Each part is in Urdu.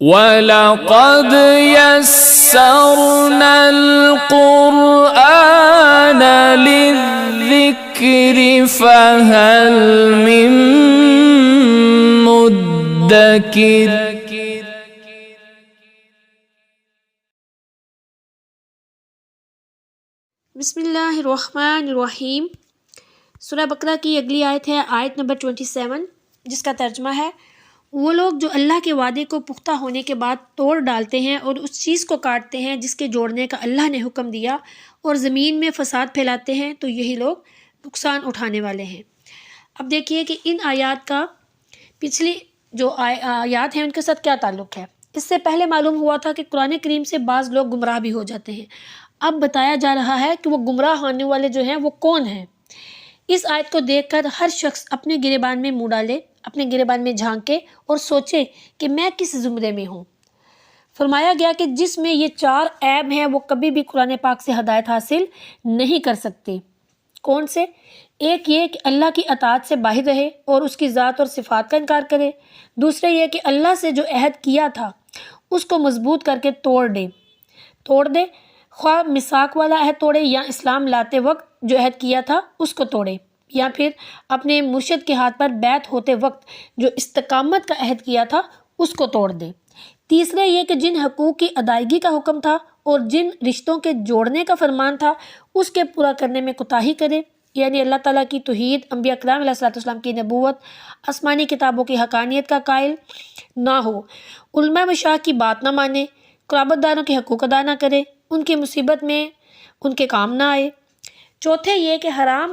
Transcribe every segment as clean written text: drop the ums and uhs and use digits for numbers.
وَلَقَدْ يَسَّرْنَا الْقُرْآنَ لِلذِّكْرِ فَهَلْ مِن مُّدَّكِرٍ۔ بسم اللہ الرحمن الرحیم۔ سورہ بقرہ کی اگلی آیت ہے آیت نمبر 27، جس کا ترجمہ ہے: وہ لوگ جو اللہ کے وعدے کو پختہ ہونے کے بعد توڑ ڈالتے ہیں اور اس چیز کو کاٹتے ہیں جس کے جوڑنے کا اللہ نے حکم دیا، اور زمین میں فساد پھیلاتے ہیں، تو یہی لوگ نقصان اٹھانے والے ہیں۔ اب دیکھیے کہ ان آیات کا پچھلی جو آیات ہیں ان کے ساتھ کیا تعلق ہے۔ اس سے پہلے معلوم ہوا تھا کہ قرآن کریم سے بعض لوگ گمراہ بھی ہو جاتے ہیں۔ اب بتایا جا رہا ہے کہ وہ گمراہ ہونے والے جو ہیں وہ کون ہیں۔ اس آیت کو دیکھ کر ہر شخص اپنے گریبان میں منہ ڈالے، اپنے گریبان میں جھانکے اور سوچے کہ میں کس زمرے میں ہوں۔ فرمایا گیا کہ جس میں یہ 4 عیب ہیں وہ کبھی بھی قرآن پاک سے ہدایت حاصل نہیں کر سکتے۔ کون سے؟ ایک یہ کہ اللہ کی اطاعت سے باہر رہے اور اس کی ذات اور صفات کا انکار کرے۔ دوسرے یہ کہ اللہ سے جو عہد کیا تھا اس کو مضبوط کر کے توڑ دے، خواہ میثاق والا عہد توڑے یا اسلام لاتے وقت جو عہد کیا تھا اس کو توڑے، یا پھر اپنے مرشد کے ہاتھ پر بیعت ہوتے وقت جو استقامت کا عہد کیا تھا اس کو توڑ دے۔ تیسرے یہ کہ جن حقوق کی ادائیگی کا حکم تھا اور جن رشتوں کے جوڑنے کا فرمان تھا اس کے پورا کرنے میں کوتاہی کرے، یعنی اللہ تعالیٰ کی توحید، انبیاء کرام علیہ السلام کی نبوت، آسمانی کتابوں کی حقانیت کا قائل نہ ہو، علماء مشائخ کی بات نہ مانے، قرابت داروں کے حقوق ادا نہ کرے، ان کی مصیبت میں ان کے کام نہ آئے۔ چوتھے یہ کہ حرام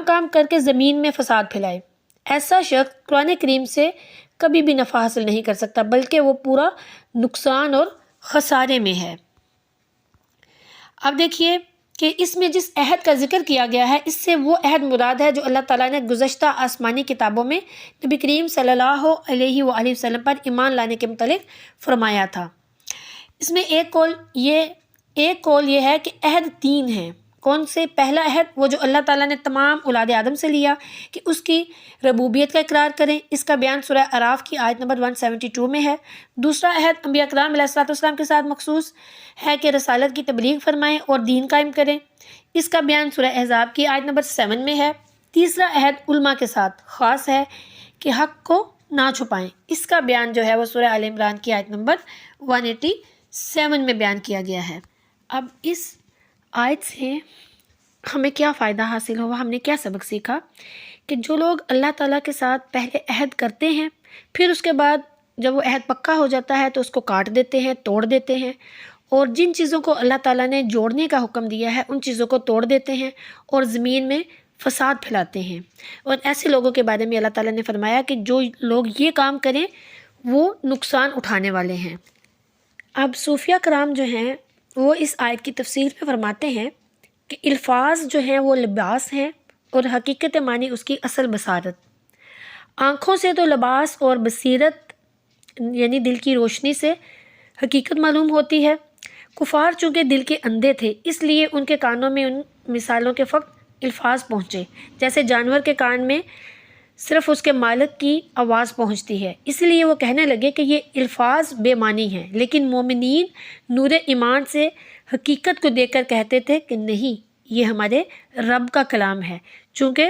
کام کر کے زمین میں فساد پھیلائے۔ ایسا شخص قرآن کریم سے کبھی بھی نفع حاصل نہیں کر سکتا، بلکہ وہ پورا نقصان اور خسارے میں ہے۔ اب دیکھیے کہ اس میں جس عہد کا ذکر کیا گیا ہے اس سے وہ عہد مراد ہے جو اللہ تعالیٰ نے گزشتہ آسمانی کتابوں میں نبی کریم صلی اللہ علیہ وآلہ وسلم پر ایمان لانے کے متعلق فرمایا تھا۔ اس میں ایک قول یہ ہے کہ عہد 3 ہیں۔ کون سے؟ پہلا عہد وہ جو اللہ تعالیٰ نے تمام اولاد آدم سے لیا کہ اس کی ربوبیت کا اقرار کریں، اس کا بیان سورہ اعراف کی آیت نمبر 172 میں ہے۔ دوسرا عہد انبیاء کرام علیہ السلام کے ساتھ مخصوص ہے کہ رسالت کی تبلیغ فرمائیں اور دین قائم کریں، اس کا بیان سورہ احزاب کی آیت نمبر 7 میں ہے۔ تیسرا عہد علماء کے ساتھ خاص ہے کہ حق کو نہ چھپائیں، اس کا بیان جو ہے وہ سورہ آل عمران کی آیت نمبر 187 میں بیان کیا گیا ہے۔ اب اس آیت سے ہمیں کیا فائدہ حاصل ہوا؟ ہم نے کیا سبق سیکھا؟ کہ جو لوگ اللہ تعالیٰ کے ساتھ پہلے عہد کرتے ہیں، پھر اس کے بعد جب وہ عہد پکا ہو جاتا ہے تو اس کو کاٹ دیتے ہیں، توڑ دیتے ہیں، اور جن چیزوں کو اللہ تعالیٰ نے جوڑنے کا حکم دیا ہے ان چیزوں کو توڑ دیتے ہیں اور زمین میں فساد پھیلاتے ہیں۔ اور ایسے لوگوں کے بارے میں اللہ تعالیٰ نے فرمایا کہ جو لوگ یہ کام کریں وہ نقصان اٹھانے والے ہیں۔ اب صوفیہ کرام جو ہیں وہ اس آیت کی تفسیر میں فرماتے ہیں کہ الفاظ جو ہیں وہ لباس ہیں اور حقیقت معنی اس کی اصل بصارت۔ آنکھوں سے تو لباس اور بصیرت یعنی دل کی روشنی سے حقیقت معلوم ہوتی ہے۔ کفار چونکہ دل کے اندھے تھے اس لیے ان کے کانوں میں ان مثالوں کے فقط الفاظ پہنچے، جیسے جانور کے کان میں صرف اس کے مالک کی آواز پہنچتی ہے، اس لیے وہ کہنے لگے کہ یہ الفاظ بے معنی ہیں۔ لیکن مومنین نور ایمان سے حقیقت کو دیکھ کر کہتے تھے کہ نہیں، یہ ہمارے رب کا کلام ہے، چونکہ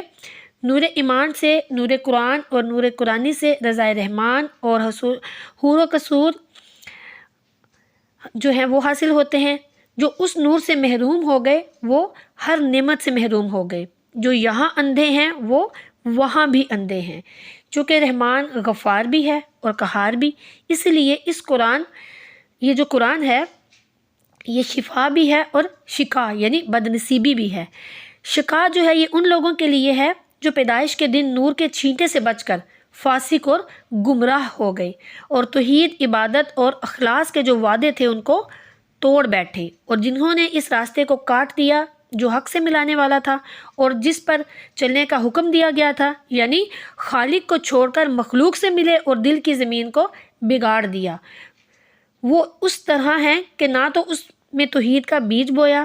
نور ایمان سے، نور قرآن اور نور قرآنی سے رضا رحمان اور حور و قصور جو ہیں وہ حاصل ہوتے ہیں۔ جو اس نور سے محروم ہو گئے وہ ہر نعمت سے محروم ہو گئے۔ جو یہاں اندھے ہیں وہ وہاں بھی اندھے ہیں، چونکہ رحمان غفار بھی ہے اور قہار بھی، اس لیے یہ جو قرآن ہے یہ شفا بھی ہے اور شکا یعنی بدنصیبی بھی ہے۔ شکا جو ہے یہ ان لوگوں کے لیے ہے جو پیدائش کے دن نور کے چھینٹے سے بچ کر فاسق اور گمراہ ہو گئے اور توحید، عبادت اور اخلاص کے جو وعدے تھے ان کو توڑ بیٹھے، اور جنہوں نے اس راستے کو کاٹ دیا جو حق سے ملانے والا تھا اور جس پر چلنے کا حکم دیا گیا تھا، یعنی خالق کو چھوڑ کر مخلوق سے ملے اور دل کی زمین کو بگاڑ دیا۔ وہ اس طرح ہیں کہ نہ تو اس میں توحید کا بیج بویا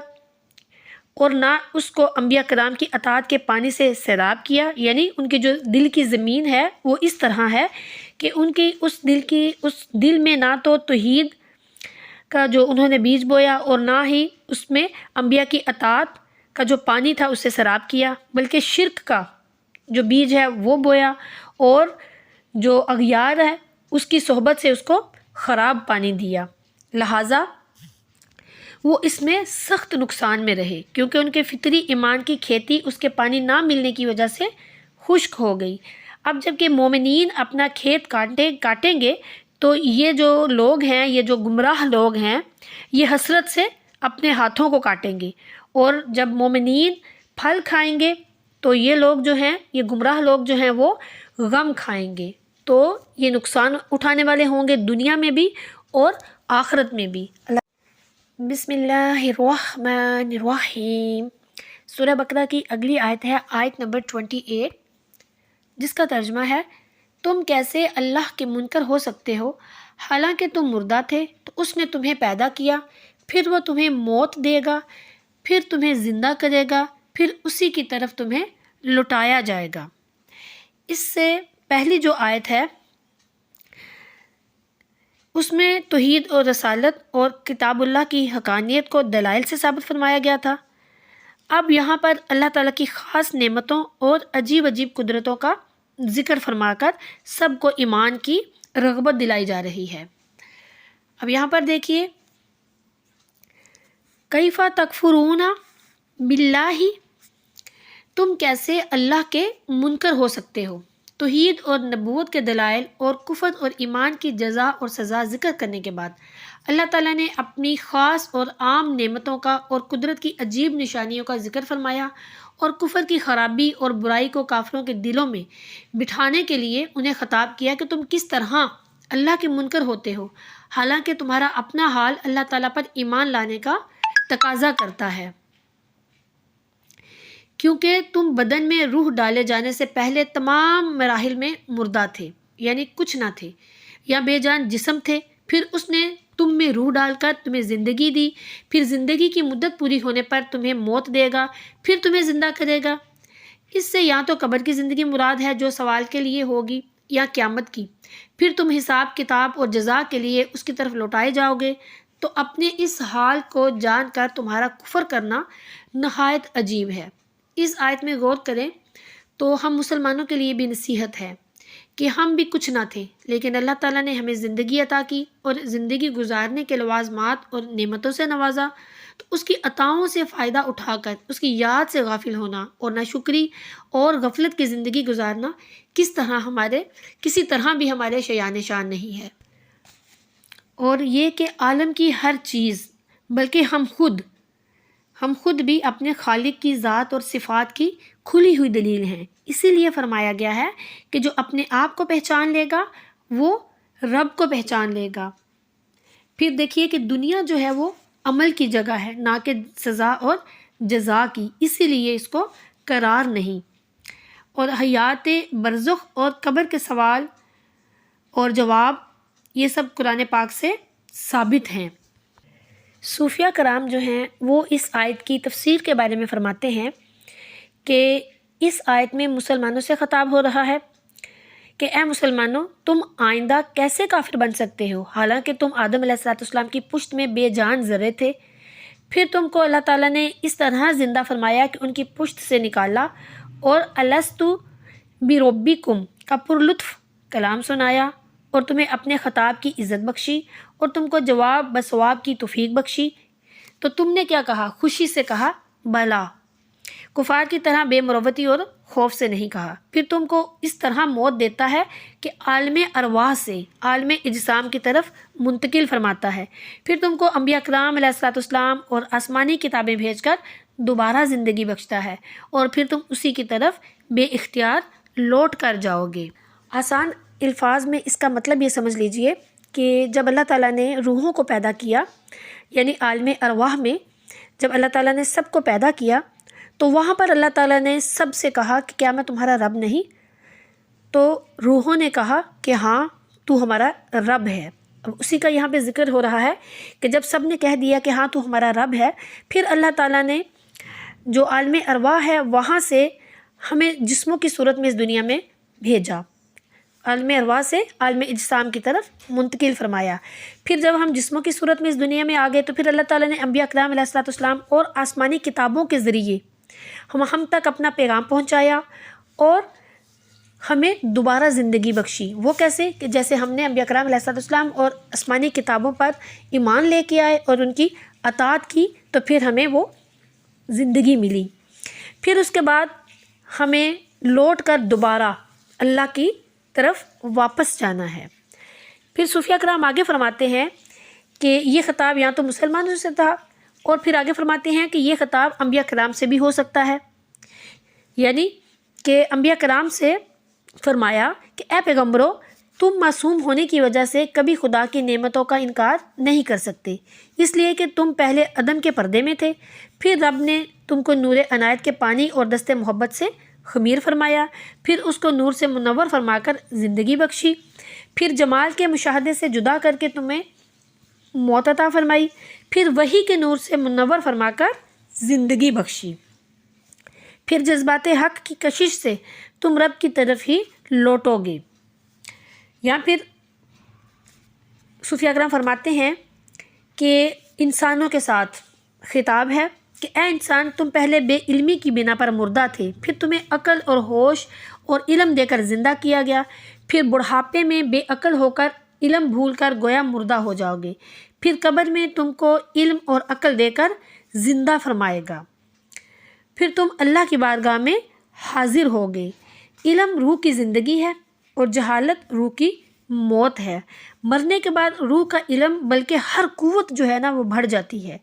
اور نہ اس کو انبیاء کرام کی اطاعت کے پانی سے سیراب کیا، یعنی ان کی جو دل کی زمین ہے وہ اس طرح ہے کہ ان کی اس دل میں نہ تو توحید کا جو انہوں نے بیج بویا اور نہ ہی اس میں انبیاء کی اطاعت کا جو پانی تھا اس سے سیراب کیا، بلکہ شرک کا جو بیج ہے وہ بویا اور جو اغیار ہے اس کی صحبت سے اس کو خراب پانی دیا، لہٰذا وہ اس میں سخت نقصان میں رہے، کیونکہ ان کے فطری ایمان کی کھیتی اس کے پانی نہ ملنے کی وجہ سے خشک ہو گئی۔ اب جب کہ مومنین اپنا کھیت کاٹیں گے تو یہ جو لوگ ہیں، یہ جو گمراہ لوگ ہیں، یہ حسرت سے اپنے ہاتھوں کو کاٹیں گے، اور جب مومنین پھل کھائیں گے تو یہ لوگ جو ہیں، یہ گمراہ لوگ جو ہیں وہ غم کھائیں گے، تو یہ نقصان اٹھانے والے ہوں گے دنیا میں بھی اور آخرت میں بھی۔ بسم اللہ الرحمن الرحیم۔ سورہ بقرہ کی اگلی آیت ہے آیت نمبر 28، جس کا ترجمہ ہے تم کیسے اللہ کے منکر ہو سکتے ہو، حالانکہ تم مردہ تھے تو اس نے تمہیں پیدا کیا، پھر وہ تمہیں موت دے گا، پھر تمہیں زندہ کرے گا، پھر اسی کی طرف تمہیں لوٹایا جائے گا۔ اس سے پہلی جو آیت ہے اس میں توحید اور رسالت اور کتاب اللہ کی حقانیت کو دلائل سے ثابت فرمایا گیا تھا۔ اب یہاں پر اللہ تعالیٰ کی خاص نعمتوں اور عجیب عجیب قدرتوں کا ذکر فرما کر سب کو ایمان کی رغبت دلائی جا رہی ہے۔ اب یہاں پر دیکھیے، کیف تکفرون باللہ، تم کیسے اللہ کے منکر ہو سکتے ہو۔ توحید اور نبوت کے دلائل اور کفر اور ایمان کی جزا اور سزا ذکر کرنے کے بعد اللہ تعالیٰ نے اپنی خاص اور عام نعمتوں کا اور قدرت کی عجیب نشانیوں کا ذکر فرمایا، اور کفر کی خرابی اور برائی کو کافروں کے دلوں میں بٹھانے کے لیے انہیں خطاب کیا کہ تم کس طرح اللہ کے منکر ہوتے ہو، حالانکہ تمہارا اپنا حال اللہ تعالیٰ پر ایمان لانے کا تقاضا کرتا ہے، کیونکہ تم بدن میں روح ڈالے جانے سے پہلے تمام مراحل میں مردہ تھے، یعنی کچھ نہ تھے یا بے جان جسم تھے، پھر اس نے تم میں روح ڈال کر تمہیں زندگی دی، پھر زندگی کی مدت پوری ہونے پر تمہیں موت دے گا، پھر تمہیں زندہ کرے گا۔ اس سے یا تو قبر کی زندگی مراد ہے جو سوال کے لیے ہوگی، یا قیامت کی، پھر تم حساب کتاب اور جزا کے لیے اس کی طرف لوٹائے جاؤ گے۔ تو اپنے اس حال کو جان کر تمہارا کفر کرنا نہایت عجیب ہے۔ اس آیت میں غور کریں تو ہم مسلمانوں کے لیے بھی نصیحت ہے کہ ہم بھی کچھ نہ تھے، لیکن اللہ تعالیٰ نے ہمیں زندگی عطا کی اور زندگی گزارنے کے لوازمات اور نعمتوں سے نوازا، تو اس کی عطاؤں سے فائدہ اٹھا کر اس کی یاد سے غافل ہونا اور ناشکری اور غفلت کی زندگی گزارنا کسی طرح بھی ہمارے شایان شان نہیں ہے۔ اور یہ کہ عالم کی ہر چیز، بلکہ ہم خود بھی اپنے خالق کی ذات اور صفات کی کھلی ہوئی دلیل ہیں، اسی لیے فرمایا گیا ہے کہ جو اپنے آپ کو پہچان لے گا وہ رب کو پہچان لے گا۔ پھر دیکھیے کہ دنیا جو ہے وہ عمل کی جگہ ہے، نہ کہ سزا اور جزا کی، اسی لیے اس کو قرار نہیں۔ اور حیات برزخ اور قبر کے سوال اور جواب یہ سب قرآن پاک سے ثابت ہیں۔ صوفیہ کرام جو ہیں وہ اس آیت کی تفسیر کے بارے میں فرماتے ہیں کہ اس آیت میں مسلمانوں سے خطاب ہو رہا ہے کہ اے مسلمانوں، تم آئندہ کیسے کافر بن سکتے ہو، حالانکہ تم آدم علیہ السلام کی پشت میں بے جان ذرے تھے، پھر تم کو اللہ تعالیٰ نے اس طرح زندہ فرمایا کہ ان کی پشت سے نکالا اور الست بربکم کا پرلطف کلام سنایا اور تمہیں اپنے خطاب کی عزت بخشی اور تم کو جواب بثواب کی توفیق بخشی، تو تم نے کیا کہا؟ خوشی سے کہا بلا، کفار کی طرح بے مروتی اور خوف سے نہیں کہا۔ پھر تم کو اس طرح موت دیتا ہے کہ عالم ارواح سے عالم اجسام کی طرف منتقل فرماتا ہے، پھر تم کو انبیاء کرام علیہ السلام اور آسمانی کتابیں بھیج کر دوبارہ زندگی بخشتا ہے، اور پھر تم اسی کی طرف بے اختیار لوٹ کر جاؤ گے۔ آسان الفاظ میں اس کا مطلب یہ سمجھ لیجئے کہ جب اللہ تعالیٰ نے روحوں کو پیدا کیا، یعنی عالم ارواح میں جب اللہ تعالیٰ نے سب کو پیدا کیا تو وہاں پر اللہ تعالیٰ نے سب سے کہا کہ کیا میں تمہارا رب نہیں؟ تو روحوں نے کہا کہ ہاں تو ہمارا رب ہے۔ اب اسی کا یہاں پہ ذکر ہو رہا ہے کہ جب سب نے کہہ دیا کہ ہاں تو ہمارا رب ہے، پھر اللہ تعالیٰ نے جو عالم ارواح ہے وہاں سے ہمیں جسموں کی صورت میں اس دنیا میں بھیجا، عالم ارواح سے عالم اجسام کی طرف منتقل فرمایا۔ پھر جب ہم جسموں کی صورت میں اس دنیا میں آ گئے تو پھر اللہ تعالیٰ نے انبیاء کرام علیہ الصلوۃ والسلام اور آسمانی کتابوں کے ذریعے ہم تک اپنا پیغام پہنچایا اور ہمیں دوبارہ زندگی بخشی۔ وہ کیسے کہ جیسے ہم نے انبیاء کرام علیہ الصلوۃ والسلام اور آسمانی کتابوں پر ایمان لے کے آئے اور ان کی اطاعت کی تو پھر ہمیں وہ زندگی ملی۔ پھر اس کے بعد ہمیں لوٹ کر دوبارہ اللہ کی طرف واپس جانا ہے۔ پھر صوفیہ کرام آگے فرماتے ہیں کہ یہ خطاب یہاں تو مسلمانوں سے تھا، اور پھر آگے فرماتے ہیں کہ یہ خطاب انبیاء کرام سے بھی ہو سکتا ہے، یعنی کہ انبیاء کرام سے فرمایا کہ اے پیغمبرو، تم معصوم ہونے کی وجہ سے کبھی خدا کی نعمتوں کا انکار نہیں کر سکتے، اس لیے کہ تم پہلے عدم کے پردے میں تھے، پھر رب نے تم کو نور عنایت کے پانی اور دست محبت سے خمیر فرمایا، پھر اس کو نور سے منور فرما کر زندگی بخشی، پھر جمال کے مشاہدے سے جدا کر کے تمہیں موت عطا فرمائی، پھر وحی کے نور سے منور فرما کر زندگی بخشی، پھر جذبات حق کی کشش سے تم رب کی طرف ہی لوٹو گے۔ یا پھر صوفیہ کرام فرماتے ہیں کہ انسانوں کے ساتھ خطاب ہے کہ اے انسان، تم پہلے بے علمی کی بنا پر مردہ تھے، پھر تمہیں عقل اور ہوش اور علم دے کر زندہ کیا گیا، پھر بڑھاپے میں بے عقل ہو کر علم بھول کر گویا مردہ ہو جاؤ گے، پھر قبر میں تم کو علم اور عقل دے کر زندہ فرمائے گا، پھر تم اللہ کی بارگاہ میں حاضر ہوگے۔ علم روح کی زندگی ہے اور جہالت روح کی موت ہے۔ مرنے کے بعد روح کا علم بلکہ ہر قوت جو ہے نا وہ بڑھ جاتی ہے۔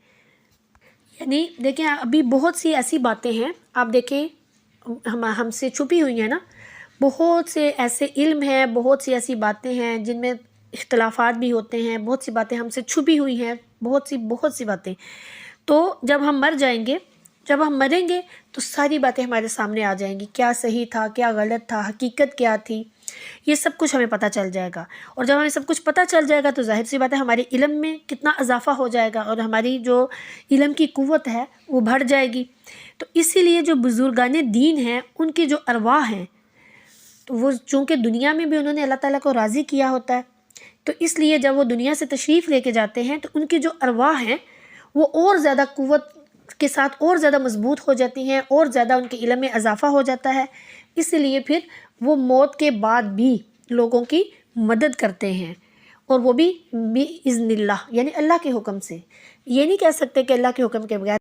یعنی دیکھیں ابھی بہت سی ایسی باتیں ہیں، آپ دیکھیں ہم سے چھپی ہوئی ہیں نا، بہت سے ایسے علم ہیں، بہت سی ایسی باتیں ہیں جن میں اختلافات بھی ہوتے ہیں، بہت سی باتیں ہم سے چھپی ہوئی ہیں، بہت سی باتیں۔ تو جب ہم مر جائیں گے، جب ہم مریں گے تو ساری باتیں ہمارے سامنے آ جائیں گی، کیا صحیح تھا، کیا غلط تھا، حقیقت کیا تھی، یہ سب کچھ ہمیں پتہ چل جائے گا۔ اور جب ہمیں سب کچھ پتہ چل جائے گا تو ظاہر سی بات ہے ہمارے علم میں کتنا اضافہ ہو جائے گا اور ہماری جو علم کی قوت ہے وہ بڑھ جائے گی۔ تو اسی لیے جو بزرگان دین ہیں ان کی جو ارواح ہیں تو وہ چونکہ دنیا میں بھی انہوں نے اللہ تعالیٰ کو راضی کیا ہوتا ہے، تو اس لیے جب وہ دنیا سے تشریف لے کے جاتے ہیں تو ان کی جو ارواح ہیں وہ اور زیادہ قوت کے ساتھ اور زیادہ مضبوط ہو جاتی ہیں، اور زیادہ ان کے علم میں اضافہ ہو جاتا ہے، اس لیے پھر وہ موت کے بعد بھی لوگوں کی مدد کرتے ہیں، اور وہ بھی بِإِذْنِ اللہ، یعنی اللہ کے حکم سے۔ یہ نہیں کہہ سکتے کہ اللہ کے حکم کے بغیر